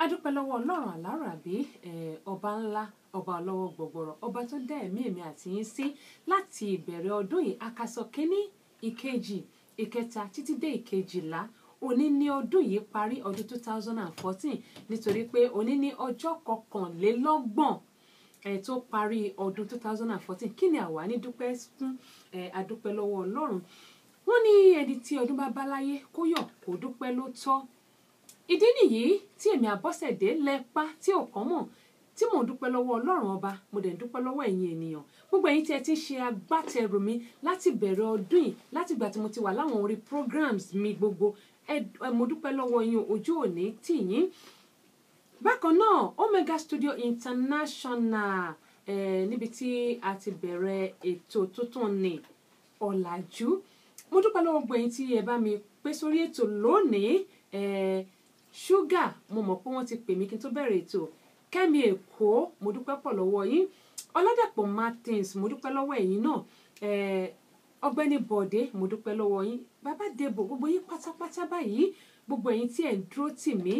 adúpẹ́ lọ́wọ́ Ọlọ́run aláràbí ọba ńlá ọba ọlọ́wọ́ gbọgbọrọ ọba tó dá ẹ̀mí èmi àti yín sí láti ìbẹ̀rẹ̀ ọdún yìí àkàsọ̀ kínní ìkejì ìkẹta títí dé ìkejìlá òní ní ọdún yìí parí ọdún 2014 nítorí pé òní ní ọjọ́ kọkànlélọ́gbọ̀n tó parí ọdún 2014 kí ni àwa ní dúpẹ́ fún adúpẹ́ lọ́wọ́ Ọlọ́run wọ́n ní ẹni tí ọdún bá bá láyé kó yọ̀ kó dúpẹ́ ló tọ́ ìdí nìyí tí èmi Àbọ́sẹ̀dé lẹ́pa tí ò kàn mọ̀ tí mò ń dúpẹ́ lọ́wọ́ Ọlọ́run ọba mo dẹ̀ ń dúpẹ́ lọ́wọ́ ẹ̀yin ènìyàn gbogbo ẹ̀yin tí ẹ ti ń ṣe agbátẹrù mi láti bẹ̀rẹ̀ ọdún yìí láti ìgbà tí mo ti wà láwọn orí programs mi gbogbo mo dúpẹ́ lọ́wọ́ yín ojú òní tì yín bákan náà Omega Studio International níbi tí a ti bẹ̀rẹ̀ ètò tuntun ní ọ̀làjú mo dúpẹ́ lọ́wọ́ gbogbo ẹ̀yin tí ẹ bá mi pè sórí ètò lónìí ṣúgà mo mọ̀ pé wọ́n ti pè mí kí n tó bẹ̀rẹ̀ ètò Kẹ́mi Èkó mo dúpẹ́ pọ̀ lọ́wọ́ yín Ọládàpọ̀ Martins mo dúpẹ́ lọ́wọ́ ẹ̀yin náà Ọ̀gbẹ́ni Bọ̀dé mo dúpẹ́ lọ́wọ́ yín Bàbá Débò gbogbo yín pátápátá báyìí gbogbo ẹ̀yin tí ẹ̀ ń dúró tì mí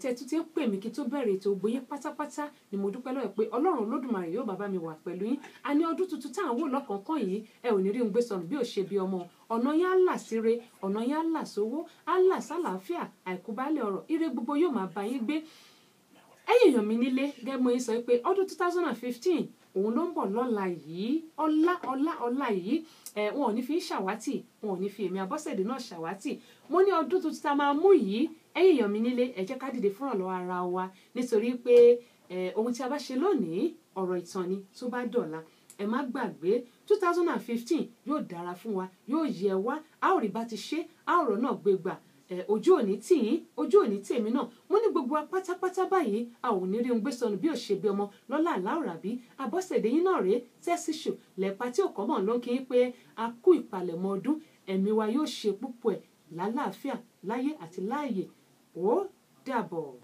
tẹ́ tún ti ń pè mí kí n tó bẹ̀rẹ̀ ètò gbogbo yín pátápátá ni mo dúpẹ́ lọ́wọ́ pé Ọlọ́run Olódùmarè yóò bàbá mi wà pẹ̀lú yín a ní ọdún tuntun tá à ń wò lọ́kọ̀ọ̀kan yìí ẹ ò ní rí ń gbé sọnù bí ò ṣe bí ọmọ ọ̀nà yín á là síre ọ̀nà yín á là sówó á là sálàáfíà àìkúbálẹ̀ ọ̀rọ̀ ire gbogbo yóò máa bá yín gbé ẹ̀yin èèyàn mi nílé gẹ́gẹ́ mo yín sọ pé ọdún 2015 òun ló ń bọ̀ lọ́la yìí ọlá yìí wọn ò ní fi ṣàwátì wọn ò ní fi èmi Àbọ́sẹ̀dé náà ṣàwátì mo ní ọdún tuntun tá a máa mú yìí ẹ̀yin èèyàn mi nílé ẹ jẹ́ ká dìde fún ìrànlọ́wọ́ ara wa nítorí pé ohun tí a bá ṣe lónìí ọ̀rọ̀ ìtàn ni tó bá dọ̀la ẹ má gbàgbé 2015 yóò dára fún wa yóò yẹ wá a ò rí bá ti ṣe a ò rọ̀ náà gbé gbà ojú òní tì yín ojú òní tèmi náà mo ní gbogbo wa pátápátá báyìí a ò ní rí ohun gbé sọnù bí ò ṣe bí ọmọ lọ́lá Àláràbí Àbọ́sẹ̀dé yín náà rèé tẹ́síṣù lẹ́pa tí ò kọ́ mọ̀ ló ń kí pé a kú ìpalẹ̀mọ́ ọdún ẹ̀mí wa yóò ṣe púpọ̀ ẹ̀ lálàáfíà láyé àti láàyè ó dàbọ̀.